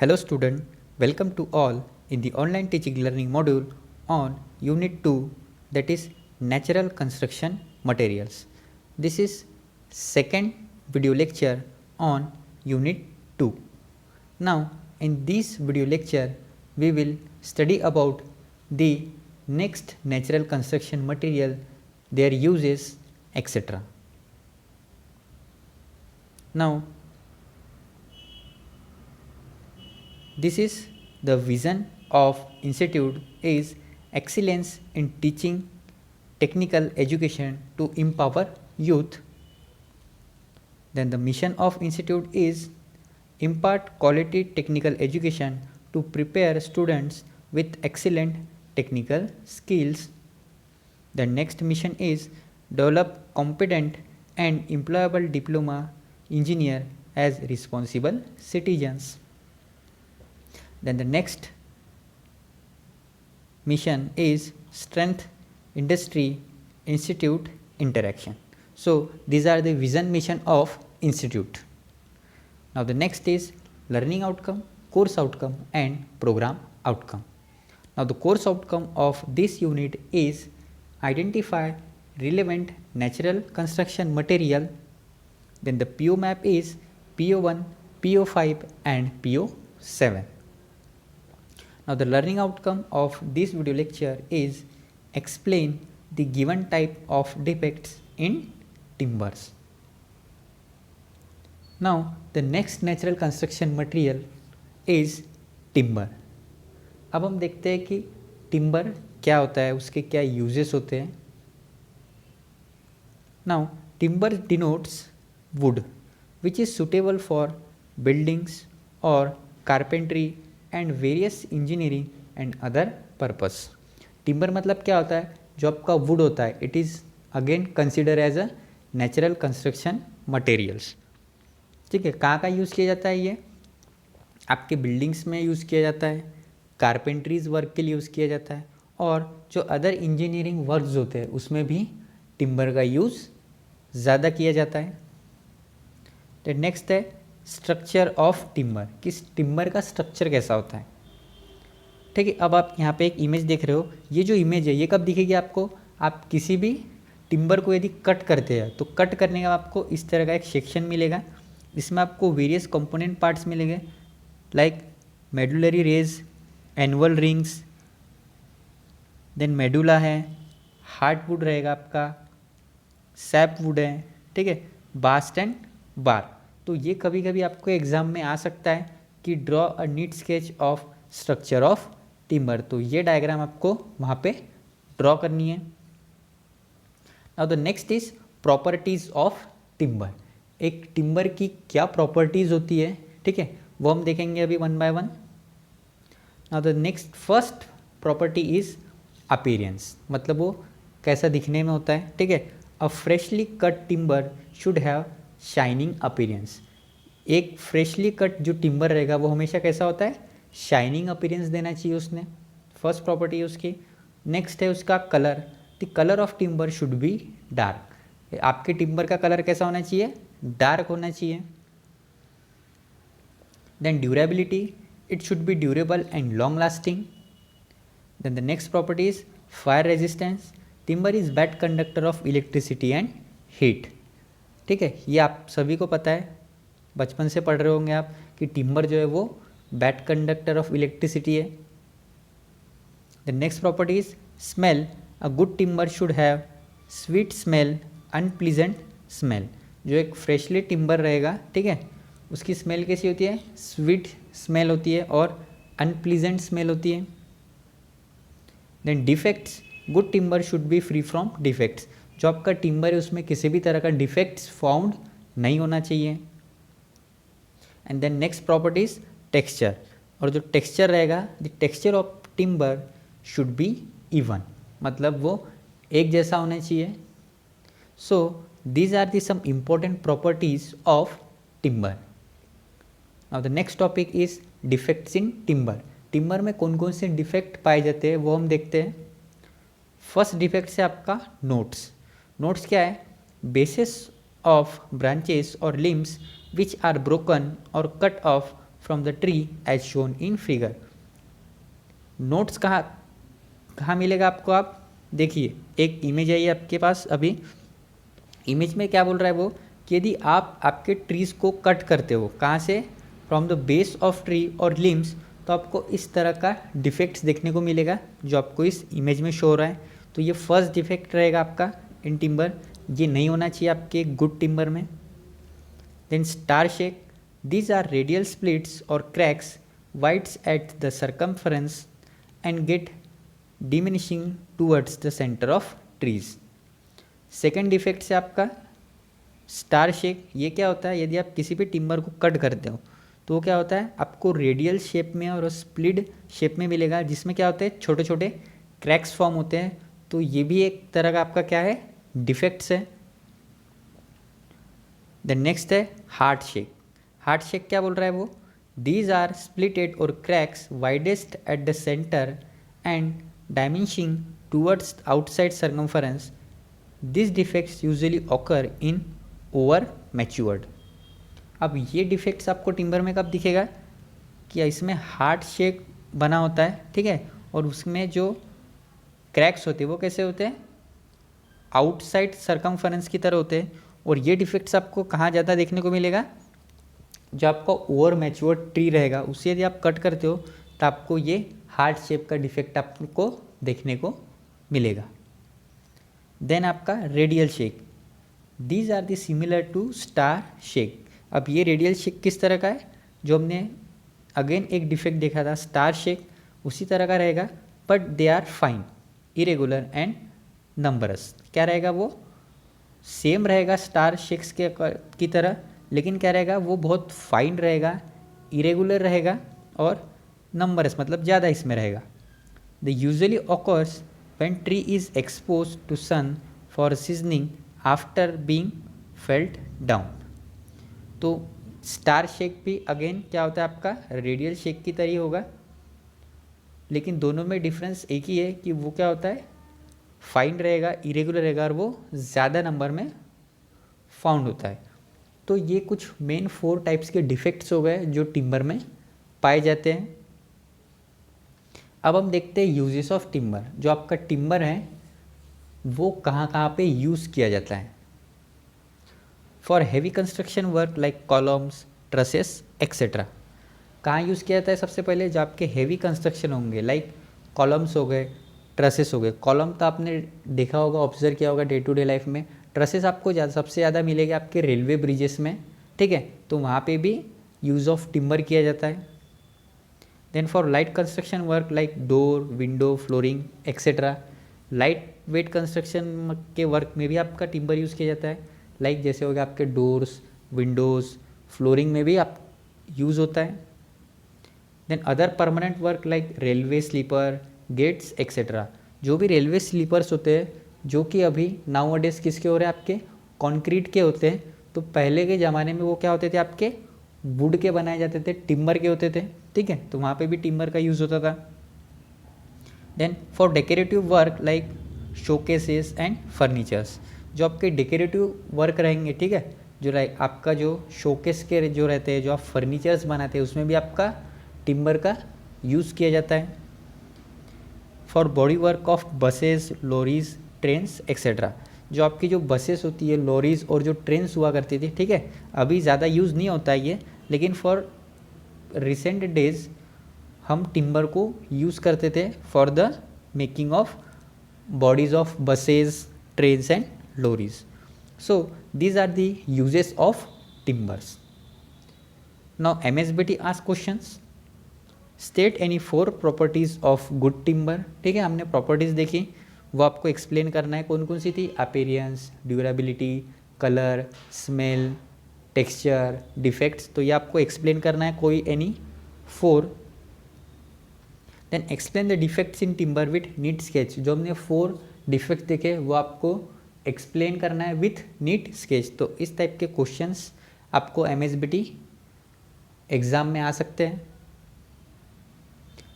Hello student, welcome to all in the online teaching learning module on unit 2, that is natural construction materials. This is second video lecture on unit 2. Now in this video lecture we will study about the next natural construction material, their uses, etc. Now this is the vision of institute is excellence in teaching technical education to empower youth. Then the mission of institute is impart quality technical education to prepare students with excellent technical skills. The next mission is develop competent and employable diploma engineer as responsible citizens. Then the next mission is strength industry institute interaction. So these are the vision mission of institute. Now the next is learning outcome, course outcome and program outcome. Now the course outcome of this unit is identify relevant natural construction material. Then the PO map is PO1, PO5 and PO7. Now the learning outcome of this video lecture is explain the given type of defects in timbers. Now the next natural construction material is timber. अब हम देखते हैं कि timber क्या होता है, उसके क्या यूजेस होते हैं. Now timber denotes wood which is suitable for buildings or carpentry and various engineering and other purpose. Timber मतलब क्या होता है, जो आपका वुड होता है, it is again consider as a natural construction materials. ठीक है, कहाँ का यूज़ किया जाता है, ये आपके बिल्डिंग्स में यूज़ किया जाता है, कारपेंट्रीज वर्क के लिए यूज़ किया जाता है और जो अदर इंजीनियरिंग वर्क्स होते हैं उसमें भी टिम्बर का यूज़ ज़्यादा किया जाता है. तो नेक्स्ट है स्ट्रक्चर ऑफ टिम्बर, किस टिम्बर का स्ट्रक्चर कैसा होता है. ठीक है, अब आप यहाँ पे एक इमेज देख रहे हो, ये जो इमेज है ये कब दिखेगी आपको, आप किसी भी टिम्बर को यदि कट करते हैं तो कट करने का आपको इस तरह का एक सेक्शन मिलेगा. इसमें आपको वेरियस कंपोनेंट पार्ट्स मिलेंगे like medullary rays, annual rings, then medulla है, हार्डवुड रहेगा आपका, सैप वुड है, ठीक है, बास्ट एंड बार. तो ये कभी कभी आपको एग्जाम में आ सकता है कि draw a neat sketch of structure of timber. तो ये डायग्राम आपको वहाँ पे ड्रॉ करनी है. Now the next is properties of timber. एक टिम्बर की क्या प्रॉपर्टीज होती है, ठीक है, वो हम देखेंगे अभी one by one. Now the next first property is appearance, मतलब वो कैसा दिखने में होता है. ठीक है, a freshly cut timber should have shining appearance. एक फ्रेशली कट जो टिम्बर रहेगा वो हमेशा कैसा होता है, शाइनिंग अपीयरेंस देना चाहिए उसने. फर्स्ट प्रॉपर्टी है उसकी. नेक्स्ट है उसका colour. The colour of timber should be dark. आपके टिम्बर का कलर कैसा होना चाहिए, डार्क होना चाहिए. Then durability, it should be durable and long lasting. Then the next property is fire resistance. Timber is bad conductor of electricity and heat. ठीक है, ये आप सभी को पता है, बचपन से पढ़ रहे होंगे आप कि टिम्बर जो है वो बैड कंडक्टर ऑफ इलेक्ट्रिसिटी है. The next property is smell. A good timber should have sweet smell, unpleasant smell. जो एक फ्रेशली टिम्बर रहेगा, ठीक है, उसकी स्मेल कैसी होती है, स्वीट स्मेल होती है और अनप्लीजेंट स्मेल होती है. Then defects, good timber should be free from defects. जो आपका टिम्बर है उसमें किसी भी तरह का डिफेक्ट्स फाउंड नहीं होना चाहिए. And then next property is texture. और जो टेक्सचर रहेगा, the texture of timber should be even, मतलब वो एक जैसा होना चाहिए. So these are the some important properties of timber. Now the next topic is defects in timber. Timber में कौन कौन से डिफेक्ट पाए जाते हैं वो हम देखते हैं. फर्स्ट डिफेक्ट है आपका नोट्स. नोट्स क्या है, basis of branches or limbs which are broken or cut off from the tree as shown in figure. Notes कहाँ कहाँ मिलेगा आपको? आप देखिए, एक इमेज है ये आपके पास अभी। इमेज में क्या बोल रहा है वो कि यदि आप आपके ट्रीज़ को कट करते हो, कहाँ से? From the base of tree और लिम्स, तो आपको इस तरह का डिफेक्ट्स देखने को मिलेगा जो आपको इस इमेज में शो हो रहा है। तो ये फर्स्ट डिफेक्ट रहेगा आपका इन टिम्बर, ये नहीं होना चाहिए आपके गुड टिम्बर में। Then star shake, these are radial splits or cracks wides at the circumference and get diminishing towards the center of trees. Second defect से आपका स्टार शेक, ये क्या होता है? यदि आप किसी भी टिम्बर को कट करते हो तो वो क्या होता है? आपको रेडियल शेप में और स्प्लिट शेप में मिलेगा, जिसमें क्या होते हैं? छोटे छोटे क्रैक्स फॉर्म होते हैं। तो ये भी एक तरह का आपका क्या है? डिफेक्ट्स है। देन नेक्स्ट है हार्ट शेक। हार्ट शेक क्या बोल रहा है वो? दीज आर स्प्लिटेड और cracks widest at the centre and diminishing towards outside circumference. This defects usually occur in over matured. अब ये डिफेक्ट्स आपको टिम्बर में कब दिखेगा? कि इसमें हार्ट शेक बना होता है, ठीक है, और उसमें जो क्रैक्स होते हैं वो कैसे होते हैं? आउटसाइड सर्कमफरेंस की तरह होते हैं। और ये डिफेक्ट्स आपको कहाँ ज़्यादा देखने को मिलेगा? जो आपका ओवर मैच्योर्ड ट्री रहेगा उसे यदि आप कट करते हो तो आपको ये हार्ट शेप का डिफेक्ट आपको देखने को मिलेगा। देन आपका radial shake, these are the similar to star shake. अब ये रेडियल शेक किस तरह का है? जो हमने अगेन एक डिफेक्ट देखा था स्टार शेक, उसी तरह का रहेगा, but they are fine, irregular and numbers. क्या रहेगा वो? सेम रहेगा स्टार शेक्स के की तरह, लेकिन क्या रहेगा? वो बहुत फाइन रहेगा, इरेगुलर रहेगा और नंबरस, मतलब ज़्यादा इसमें रहेगा। The usually occurs when tree is expose to sun for seasoning after being felt down. तो स्टार शेक भी अगेन क्या होता है? आपका रेडियल शेक की तरह होगा, लेकिन दोनों में डिफरेंस एक ही है कि वो क्या होता है? फाइन रहेगा, इरेगुलर रहेगा और वो ज़्यादा नंबर में फाउंड होता है। तो ये कुछ मेन 4 टाइप्स के डिफेक्ट्स हो गए जो टिम्बर में पाए जाते हैं। अब हम देखते हैं यूजेस ऑफ टिम्बर। जो आपका टिम्बर है वो कहाँ कहाँ पे यूज़ किया जाता है? For heavy construction work like columns, trusses etcetera. कहाँ यूज़ किया जाता है? सबसे पहले जो आपके हैवी कंस्ट्रक्शन होंगे लाइक कॉलम्स हो गए, ट्रसेस हो गए। कॉलम तो आपने देखा होगा, ऑब्जर्व किया होगा डे टू डे लाइफ में। ट्रसेस आपको सबसे ज़्यादा मिलेगा आपके रेलवे ब्रिजेस में, ठीक है, तो वहाँ पे भी यूज़ ऑफ टिम्बर किया जाता है। Then for light construction work like door, window, flooring etcetera. Light weight construction के वर्क में भी आपका टिम्बर यूज़ किया जाता है, लाइक जैसे हो गया आपके डोर्स, विंडोज़, फ्लोरिंग में भी आप यूज़ होता है। Then other permanent work like railway sleeper, gates etcetera. जो भी रेलवे स्लीपर्स होते हैं जो कि अभी नाउ अडेज किसके हो रहे हैं? आपके कंक्रीट के होते हैं। तो पहले के ज़माने में वो क्या होते थे? आपके वुड के बनाए जाते थे, टिम्बर के होते थे, ठीक है, तो वहाँ पे भी टिम्बर का यूज़ होता था। Then for decorative work like showcases and furnitures. जो आपके डेकोरेटिव वर्क रहेंगे, ठीक है, जो आपका जो शोकेस के जो रहते हैं, जो आप फर्नीचर्स बनाते हैं, उसमें भी आपका टिम्बर का यूज़ किया जाता है। For body work of buses, lorries, trains etcetera. जो आपकी जो बसेस होती है, लॉरीज और जो ट्रेन्स हुआ करती थी, ठीक है, अभी ज़्यादा यूज़ नहीं होता है ये, लेकिन फॉर रिसेंट डेज हम टिम्बर को यूज़ करते थे for the making of bodies of buses, trains and lorries. So these are the uses of timbers. Now MSBT ask questions. State any 4 properties of good timber. ठीक है, हमने properties देखी, वो आपको एक्सप्लेन करना है। कौन कौन सी थी? Appearance, durability, colour, smell, texture, defects. तो ये आपको एक्सप्लेन करना है कोई any 4। Then explain the defects in timber with neat sketch. जो हमने 4 डिफेक्ट्स देखे वो आपको एक्सप्लेन करना है विथ नीट स्केच। तो इस टाइप के क्वेश्चंस आपको MSBT एग्ज़ाम में आ सकते हैं।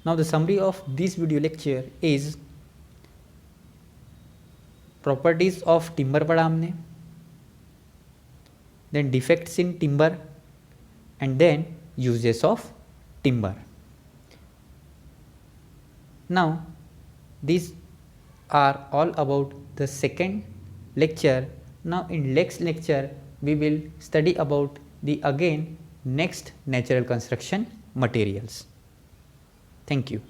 Now the summary of this video lecture is properties of timber पढ़ा हमने, then defects in timber and then uses of timber. Now these are all about the second lecture. Now in next lecture we will study about the again next natural construction materials. Thank you.